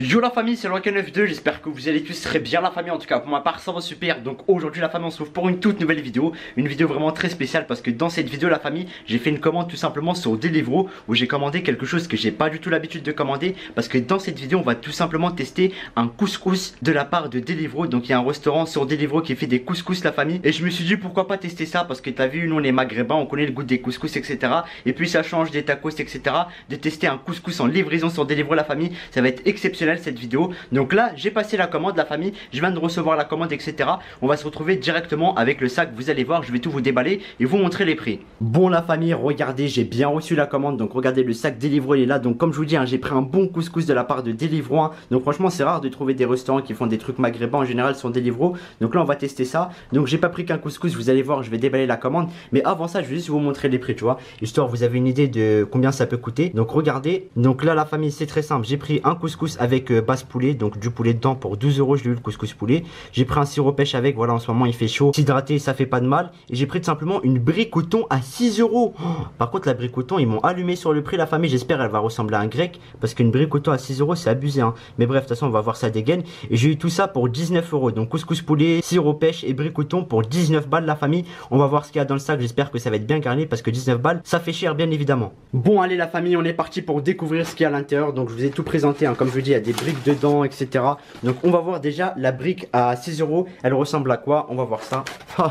Yo la famille, c'est Loaca92, j'espère que vous allez tous très bien la famille, en tout cas pour ma part ça va super. Donc aujourd'hui la famille on se retrouve pour une toute nouvelle vidéo, une vidéo vraiment très spéciale parce que dans cette vidéo la famille j'ai fait une commande tout simplement sur Deliveroo où j'ai commandé quelque chose que j'ai pas du tout l'habitude de commander. Parce que dans cette vidéo on va tout simplement tester un couscous de la part de Deliveroo. Donc il y a un restaurant sur Deliveroo qui fait des couscous la famille. Et je me suis dit pourquoi pas tester ça parce que t'as vu nous on est maghrébins, on connaît le goût des couscous etc. Et puis ça change des tacos etc. De tester un couscous en livraison sur Deliveroo la famille, ça va être exceptionnel cette vidéo. Donc là j'ai passé la commande la famille, je viens de recevoir la commande etc. On va se retrouver directement avec le sac, vous allez voir, je vais tout vous déballer et vous montrer les prix. Bon la famille, regardez, j'ai bien reçu la commande. Donc regardez, le sac Deliveroo il est là. Donc comme je vous dis hein, j'ai pris un bon couscous de la part de Deliveroo hein. Donc franchement c'est rare de trouver des restaurants qui font des trucs maghrébins en général sur Deliveroo. Donc là on va tester ça. Donc j'ai pas pris qu'un couscous, vous allez voir, je vais déballer la commande. Mais avant ça je vais juste vous montrer les prix tu vois, histoire vous avez une idée de combien ça peut coûter. Donc regardez, donc là la famille c'est très simple. J'ai pris un couscous avec base poulet, donc du poulet dedans pour 12 €. Je l'ai eu le couscous poulet. J'ai pris un sirop pêche avec, voilà en ce moment il fait chaud. S'hydrater ça fait pas de mal. Et j'ai pris tout simplement une brique au thon à 6 €. Oh, par contre la brique au thon ils m'ont allumé sur le prix la famille. J'espère elle va ressembler à un grec parce qu'une brique au thon à 6 € c'est abusé hein. Mais bref de toute façon on va voir ça dégaine. Et j'ai eu tout ça pour 19 €. Donc couscous poulet, sirop pêche et brique au thon pour 19 balles la famille. On va voir ce qu'il y a dans le sac. J'espère que ça va être bien garni parce que 19 balles ça fait cher bien évidemment. Bon allez la famille, on est parti pour découvrir ce qu'il y a à l'intérieur. Donc je vous ai tout présenté hein. Comme je vous dis il y a des briques dedans etc. Donc on va voir déjà la brique à 6 €. Elle ressemble à quoi? On va voir ça. Oh,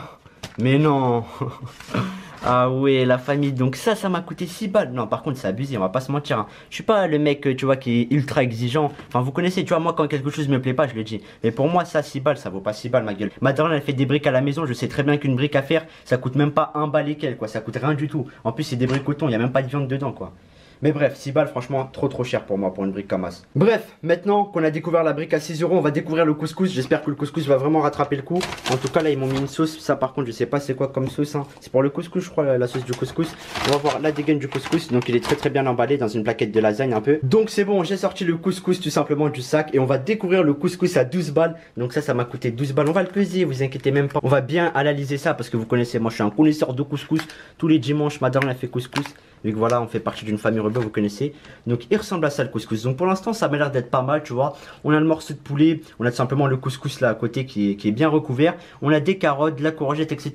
mais non. Ah ouais la famille, donc ça m'a coûté 6 balles. Non par contre c'est abusé, on va pas se mentir hein. Je suis pas le mec tu vois qui est ultra exigeant. Enfin vous connaissez tu vois, moi quand quelque chose me plaît pas je le dis. Mais pour moi ça 6 balles ça vaut pas 6 balles ma gueule. Ma daronne elle fait des briques à la maison, je sais très bien qu'une brique à faire ça coûte même pas 1 balle et quelques quoi. Ça coûte rien du tout. En plus c'est des briques au thon, il y a même pas de viande dedans quoi. Mais bref, 6 balles franchement trop cher pour moi pour une brique comme ça. Bref, maintenant qu'on a découvert la brique à 6 €, on va découvrir le couscous. J'espère que le couscous va vraiment rattraper le coup. En tout cas là ils m'ont mis une sauce. Ça par contre je sais pas c'est quoi comme sauce hein. C'est pour le couscous je crois, la sauce du couscous. On va voir la dégaine du couscous. Donc il est très bien emballé dans une plaquette de lasagne un peu. Donc c'est bon, j'ai sorti le couscous tout simplement du sac. Et on va découvrir le couscous à 12 balles. Donc ça m'a coûté 12 balles. On va le peser, vous inquiétez même pas. On va bien analyser ça parce que vous connaissez, moi je suis un connaisseur de couscous. Tous les dimanches ma daronne elle fait couscous. Vu que voilà on fait partie d'une famille rebelle, vous connaissez. Donc il ressemble à ça le couscous. Donc pour l'instant ça m'a l'air d'être pas mal tu vois. On a le morceau de poulet, on a tout simplement le couscous là à côté qui est bien recouvert. On a des carottes, de la courgette etc.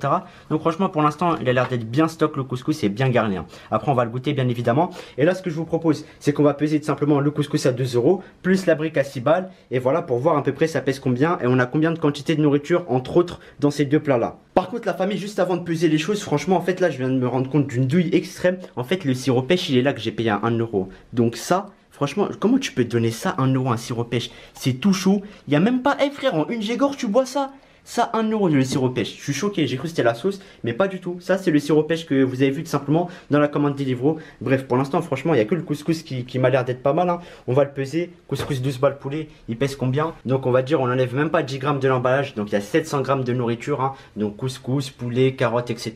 Donc franchement pour l'instant il a l'air d'être bien stock le couscous et bien garni hein. Après on va le goûter bien évidemment. Et là ce que je vous propose c'est qu'on va peser tout simplement le couscous à 2 € plus la brique à 6 balles. Et voilà pour voir à peu près ça pèse combien. Et on a combien de quantité de nourriture entre autres dans ces deux plats là. Par contre la famille, juste avant de peser les choses, franchement en fait là je viens de me rendre compte d'une douille extrême. En fait le sirop pêche il est là que j'ai payé à 1 €. Donc ça franchement comment tu peux donner ça 1 € un sirop pêche? C'est tout chaud. Il n'y a même pas, eh frère en une gégorge tu bois ça? Ça 1 € le sirop pêche. Je suis choqué, j'ai cru que c'était la sauce, mais pas du tout. Ça c'est le sirop pêche que vous avez vu tout simplement dans la commande Deliveroo. Bref pour l'instant franchement il n'y a que le couscous qui m'a l'air d'être pas mal hein. On va le peser. Couscous 12 balles poulet, il pèse combien? Donc on va dire on enlève même pas 10 grammes de l'emballage. Donc il y a 700 grammes de nourriture hein. Donc couscous, poulet, carottes etc.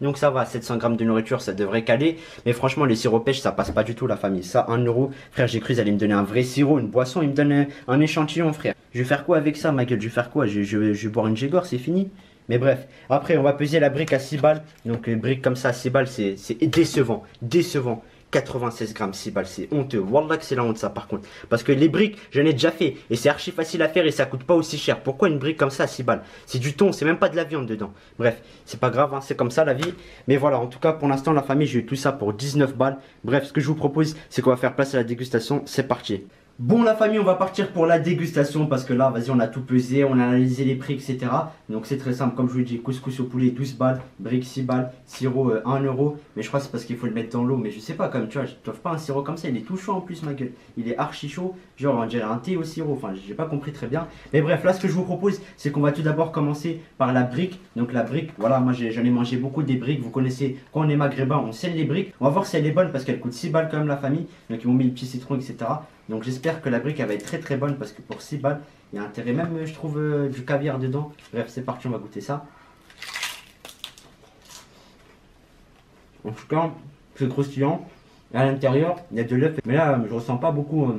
Donc ça va, 700 grammes de nourriture ça devrait caler. Mais franchement les sirops pêche ça passe pas du tout la famille. Ça 1 €. Frère j'ai cru qu'ils allaient me donner un vrai sirop, une boisson. Ils me donnent un échantillon frère. Je vais faire quoi avec ça ma gueule? Je vais faire quoi? Je vais boire une gégor, c'est fini. Mais bref, après on va peser la brique à 6 balles. Donc une brique comme ça à 6 balles c'est décevant. Décevant. 96 grammes 6 balles, c'est honteux. Wallah que c'est la honte ça par contre. Parce que les briques j'en ai déjà fait. Et c'est archi facile à faire et ça coûte pas aussi cher. Pourquoi une brique comme ça à 6 balles? C'est du thon, c'est même pas de la viande dedans. Bref, c'est pas grave hein, c'est comme ça la vie. Mais voilà, en tout cas pour l'instant la famille j'ai eu tout ça pour 19 balles. Bref, ce que je vous propose c'est qu'on va faire place à la dégustation. C'est parti. Bon la famille, on va partir pour la dégustation parce que là, vas-y, on a tout pesé, on a analysé les prix, etc. Donc c'est très simple, comme je vous l'ai dit, couscous au poulet 12 balles, briques 6 balles, sirop 1 €. Mais je crois que c'est parce qu'il faut le mettre dans l'eau, mais je sais pas, comme tu vois, je t'offre pas un sirop comme ça, il est tout chaud en plus ma gueule. Il est archi chaud, genre on dirait un thé au sirop, enfin j'ai pas compris très bien. Mais bref, là ce que je vous propose, c'est qu'on va tout d'abord commencer par la brique. Donc la brique, voilà, moi j'en ai mangé beaucoup des briques, vous connaissez, quand on est maghrébin, on saigne les briques. On va voir si elle est bonne parce qu'elle coûte 6 balles quand même la famille. Donc ils m'ont mis le petit citron, etc. Donc j'espère que la brique elle va être très bonne parce que pour 6 balles, il y a intérêt même je trouve du caviar dedans. Bref c'est parti, on va goûter ça. En tout cas c'est croustillant. Et à l'intérieur il y a de l'œuf. Mais là je ressens pas beaucoup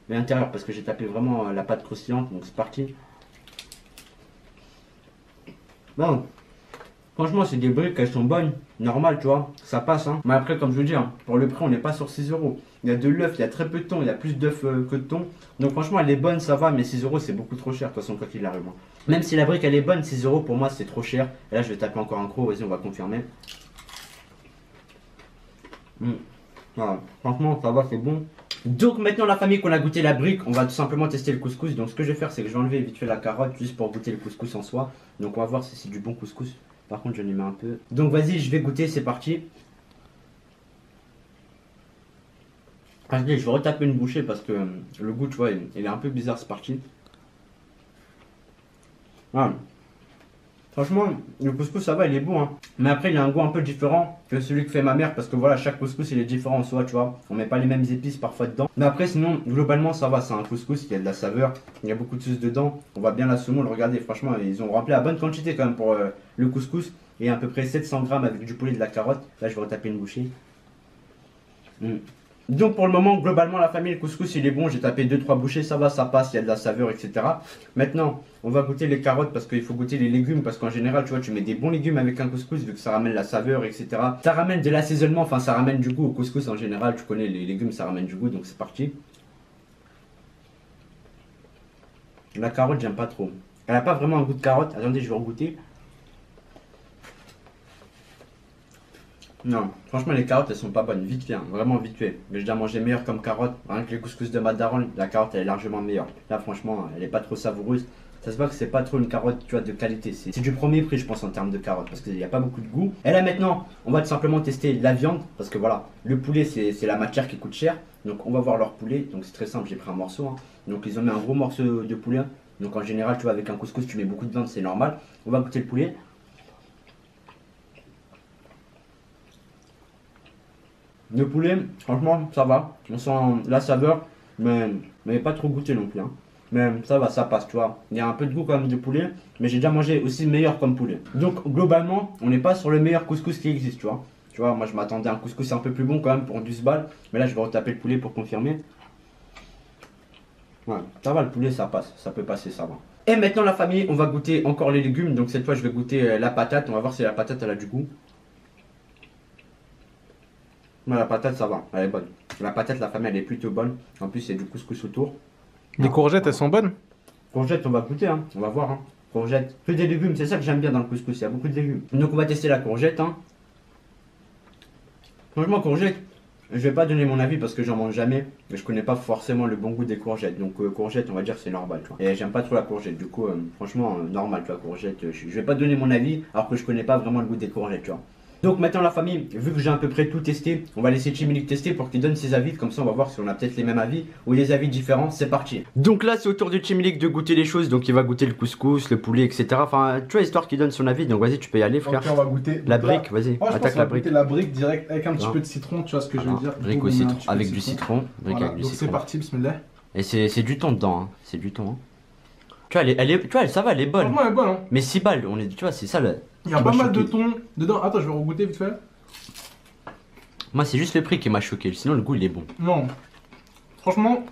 l'intérieur parce que j'ai tapé vraiment la pâte croustillante. Donc c'est parti. Bon. Franchement, c'est des briques, elles sont bonnes, normal, tu vois, ça passe. Hein. Mais après, comme je vous dis, hein, pour le prix, on n'est pas sur 6 euros. Il y a de l'œuf, il y a très peu de thon, il y a plus d'œuf que de thon. Donc franchement, elle est bonne, ça va, mais 6 euros, c'est beaucoup trop cher, de toute façon, quoi qu'il arrive. Hein. Même si la brique, elle est bonne, 6 euros, pour moi, c'est trop cher. Et là, je vais taper encore un gros, vas-y, on va confirmer. Voilà. Franchement, ça va, c'est bon. Donc maintenant la famille qu'on a goûté la brique, on va tout simplement tester le couscous. Donc ce que je vais faire c'est que je vais enlever vite fait la carotte juste pour goûter le couscous en soi. Donc on va voir si c'est du bon couscous. Par contre je lui mets un peu. Donc vas-y je vais goûter, c'est parti. Allez, je vais retaper une bouchée parce que le goût tu vois il est un peu bizarre, c'est parti. Voilà. Franchement, le couscous ça va, il est bon hein. Mais après il a un goût un peu différent que celui que fait ma mère parce que voilà, chaque couscous il est différent en soi, tu vois. On met pas les mêmes épices parfois dedans. Mais après sinon, globalement ça va, c'est un couscous, il y a de la saveur, il y a beaucoup de sauce dedans. On voit bien la semoule, regardez, franchement, ils ont rempli la bonne quantité quand même pour le couscous. Et à peu près 700 grammes avec du poulet et de la carotte. Là je vais retaper une bouchée. Donc pour le moment, globalement la famille, le couscous il est bon, j'ai tapé 2-3 bouchées, ça va, ça passe, il y a de la saveur, etc. Maintenant, on va goûter les carottes parce qu'il faut goûter les légumes, parce qu'en général, tu vois, tu mets des bons légumes avec un couscous, vu que ça ramène la saveur, etc. Ça ramène de l'assaisonnement, enfin ça ramène du goût au couscous en général, tu connais les légumes, ça ramène du goût, donc c'est parti. La carotte, j'aime pas trop. Elle a pas vraiment un goût de carotte, attendez, je vais regoûter. Non, franchement les carottes elles sont pas bonnes, vite fait, hein, vraiment vite fait. Mais je dois manger meilleur comme carotte, rien que les couscous de ma daronne, la carotte elle est largement meilleure. Là franchement elle est pas trop savoureuse, ça se voit que c'est pas trop une carotte tu vois de qualité, c'est du premier prix je pense en termes de carotte parce qu'il n'y a pas beaucoup de goût. Et là maintenant on va tout simplement tester la viande parce que voilà, le poulet c'est la matière qui coûte cher. Donc on va voir leur poulet, donc c'est très simple, j'ai pris un morceau. Hein. Donc ils ont mis un gros morceau de poulet, donc en général tu vois avec un couscous tu mets beaucoup de viande, c'est normal. On va goûter le poulet. Le poulet, franchement, ça va. On sent la saveur, mais pas trop goûté non plus. Hein. Mais ça va, ça passe, tu vois. Il y a un peu de goût quand même de poulet, mais j'ai déjà mangé aussi meilleur comme poulet. Donc, globalement, on n'est pas sur le meilleur couscous qui existe, tu vois. Tu vois, moi je m'attendais à un couscous un peu plus bon quand même pour 12 balles. Mais là, je vais retaper le poulet pour confirmer. Ouais, ça va, le poulet, ça passe. Ça peut passer, ça va. Et maintenant, la famille, on va goûter encore les légumes. Donc, cette fois, je vais goûter la patate. On va voir si la patate, elle a du goût. La patate ça va, elle est bonne. La patate, la famille elle est plutôt bonne. En plus il y a du couscous autour. Les courgettes elles sont bonnes? Courgettes on va goûter, hein. On va voir. Hein. Courgettes, que des légumes, c'est ça que j'aime bien dans le couscous, il y a beaucoup de légumes. Donc on va tester la courgette. Hein. Franchement courgette, je vais pas donner mon avis parce que j'en mange jamais. Mais je connais pas forcément le bon goût des courgettes. Donc courgette on va dire c'est normal. Tu vois. Et j'aime pas trop la courgette. Du coup franchement normal tu vois courgette. Je vais pas donner mon avis alors que je connais pas vraiment le goût des courgettes tu vois. Donc maintenant la famille, vu que j'ai à peu près tout testé, on va laisser Chimilik tester pour qu'il donne ses avis, comme ça on va voir si on a peut-être les mêmes avis ou des avis différents, c'est parti. Donc là c'est au tour de Chimilik de goûter les choses, donc il va goûter le couscous, le poulet, etc. Enfin tu vois histoire qu'il donne son avis, donc vas-y tu peux y aller frère. Ok on va goûter. La brique, vas-y, attaque la brique. La brique direct avec un petit peu de citron, tu vois ce que je veux dire. Brique au citron, avec du citron. Voilà, donc c'est parti, bismillah. Et c'est du thon dedans, hein. C'est du thon. Hein. Tu vois, tu vois, ça va, elle est bonne. Franchement elle est bonne hein. Mais 6 balles, on est, tu vois, c'est ça le... Il y a pas mal de thon dedans, attends je vais regoûter vite fait. Moi c'est juste le prix qui m'a choqué, sinon le goût il est bon. Non, franchement,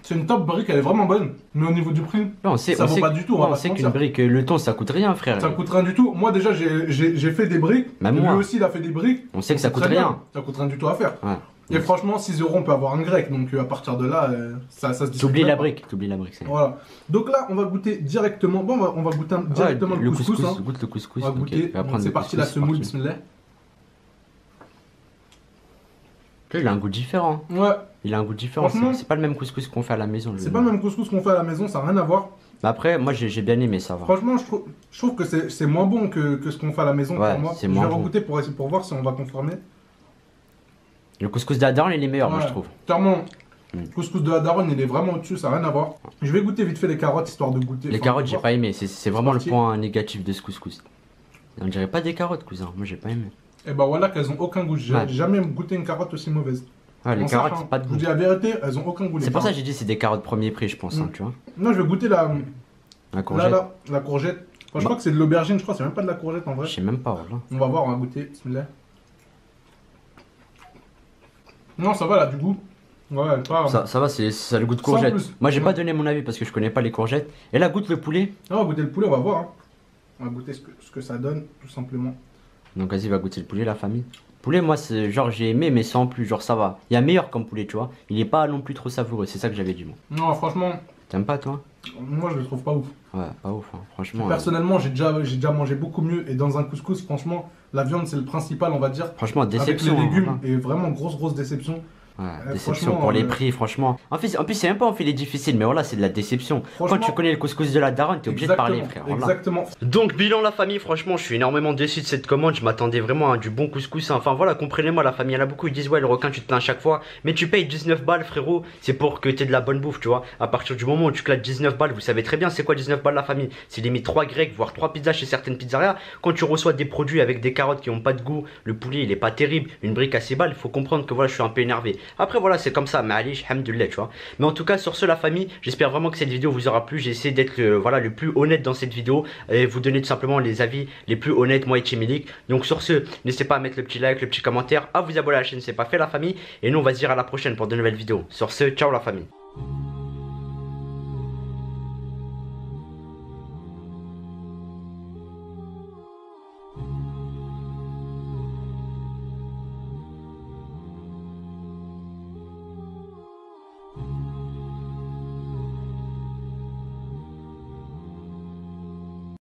c'est une top brique, elle est vraiment bonne. Mais au niveau du prix, non, ça vaut pas du tout. On sait qu'une brique, le thon ça coûte rien frère. Ça coûte rien du tout. Moi déjà j'ai fait des briques, même lui moi aussi il a fait des briques. On sait que ça coûte rien. Ça coûte rien du tout à faire. Ouais. Et franchement 6 euros on peut avoir un grec, donc à partir de là, ça se discute. T'oublies la brique, voilà. Donc là on va goûter directement, bon on va goûter directement le couscous. Hein. Goûte le couscous. On va goûter, c'est parti la semoule, bismillah. Il a un goût différent. Ouais. Il a un goût différent. C'est pas le même couscous qu'on fait à la maison. C'est pas le même couscous qu'on fait à la maison, ça n'a rien à voir. Mais après, moi j'ai bien aimé ça. Va. Franchement, je trouve que c'est moins bon que ce qu'on fait à la maison ouais, pour moi. Je vais regoûter pour voir si on va conformer. Le couscous de la daronne il est meilleur, moi je trouve. Clairement, le couscous de la daronne il est vraiment au-dessus, ça n'a rien à voir. Je vais goûter vite fait les carottes histoire de goûter. Les carottes, j'ai pas aimé. C'est vraiment le point négatif de ce couscous. On dirait pas des carottes, cousin. Moi j'ai pas aimé. Et bah voilà qu'elles ont aucun goût. J'ai jamais goûté une carotte aussi mauvaise. Ouais, les carottes, c'est pas de goût. Je vous dis la vérité, elles ont aucun goût. C'est pour ça que j'ai dit c'est des carottes premier prix, je pense, hein, tu vois. Non, je vais goûter la courgette. La courgette. Enfin, je crois que c'est de l'aubergine, je crois, c'est même pas de la courgette en vrai. Je sais même pas, là. On va voir, on va goûter, bismillah. Non, ça va là, du goût. Ouais, pas. Ça va, ça a le goût de courgette. Moi, j'ai pas donné mon avis parce que je connais pas les courgettes. Et là, goûte le poulet. Ah, on va goûter le poulet, on va voir. Hein. On va goûter ce que ça donne, tout simplement. Donc vas-y, va goûter le poulet, la famille. Poulet, moi, c'est genre j'ai aimé, mais sans plus, genre ça va. Il y a meilleur comme poulet, tu vois. Il est pas non plus trop savoureux, c'est ça que j'avais dit, moi. Non, franchement. T'aimes pas, toi? Moi, je le trouve pas ouf. Ouais, pas ouf, hein. Franchement. Personnellement, j'ai déjà mangé beaucoup mieux. Et dans un couscous, franchement, la viande, c'est le principal, on va dire. Franchement, déception. Avec les légumes, hein. et vraiment grosse déception. Ouais, déception pour les prix, franchement. En plus, c'est même pas on fait les difficiles, mais voilà, c'est de la déception. Quand tu connais le couscous de la daronne, t'es obligé de parler, frère. Voilà. Exactement. Donc, bilan, la famille, franchement, je suis énormément déçu de cette commande. Je m'attendais vraiment à du bon couscous. Enfin, voilà, comprenez-moi, la famille, il y en a beaucoup, ils disent, ouais, le requin, tu te plains à chaque fois. Mais tu payes 19 balles, frérot, c'est pour que t'aies de la bonne bouffe, tu vois. À partir du moment où tu claques 19 balles, vous savez très bien, c'est quoi 19 balles, la famille? C'est limite 3 grecs, voire 3 pizzas chez certaines pizzerias. Quand tu reçois des produits avec des carottes qui ont pas de goût, le poulet, il est pas terrible, une brique à 6 balles, il faut comprendre que voilà, je suis un peu énervé. Après, voilà, c'est comme ça, mais allez, alhamdoulilah, tu vois. Mais en tout cas, sur ce, la famille, j'espère vraiment que cette vidéo vous aura plu. J'ai essayé d'être voilà, le plus honnête dans cette vidéo et vous donner tout simplement les avis les plus honnêtes, moi et Tchimilik. Donc sur ce, n'hésitez pas à mettre le petit like, le petit commentaire, à vous abonner à la chaîne si c'est pas fait, la famille. Et nous, on va se dire à la prochaine pour de nouvelles vidéos. Sur ce, ciao la famille.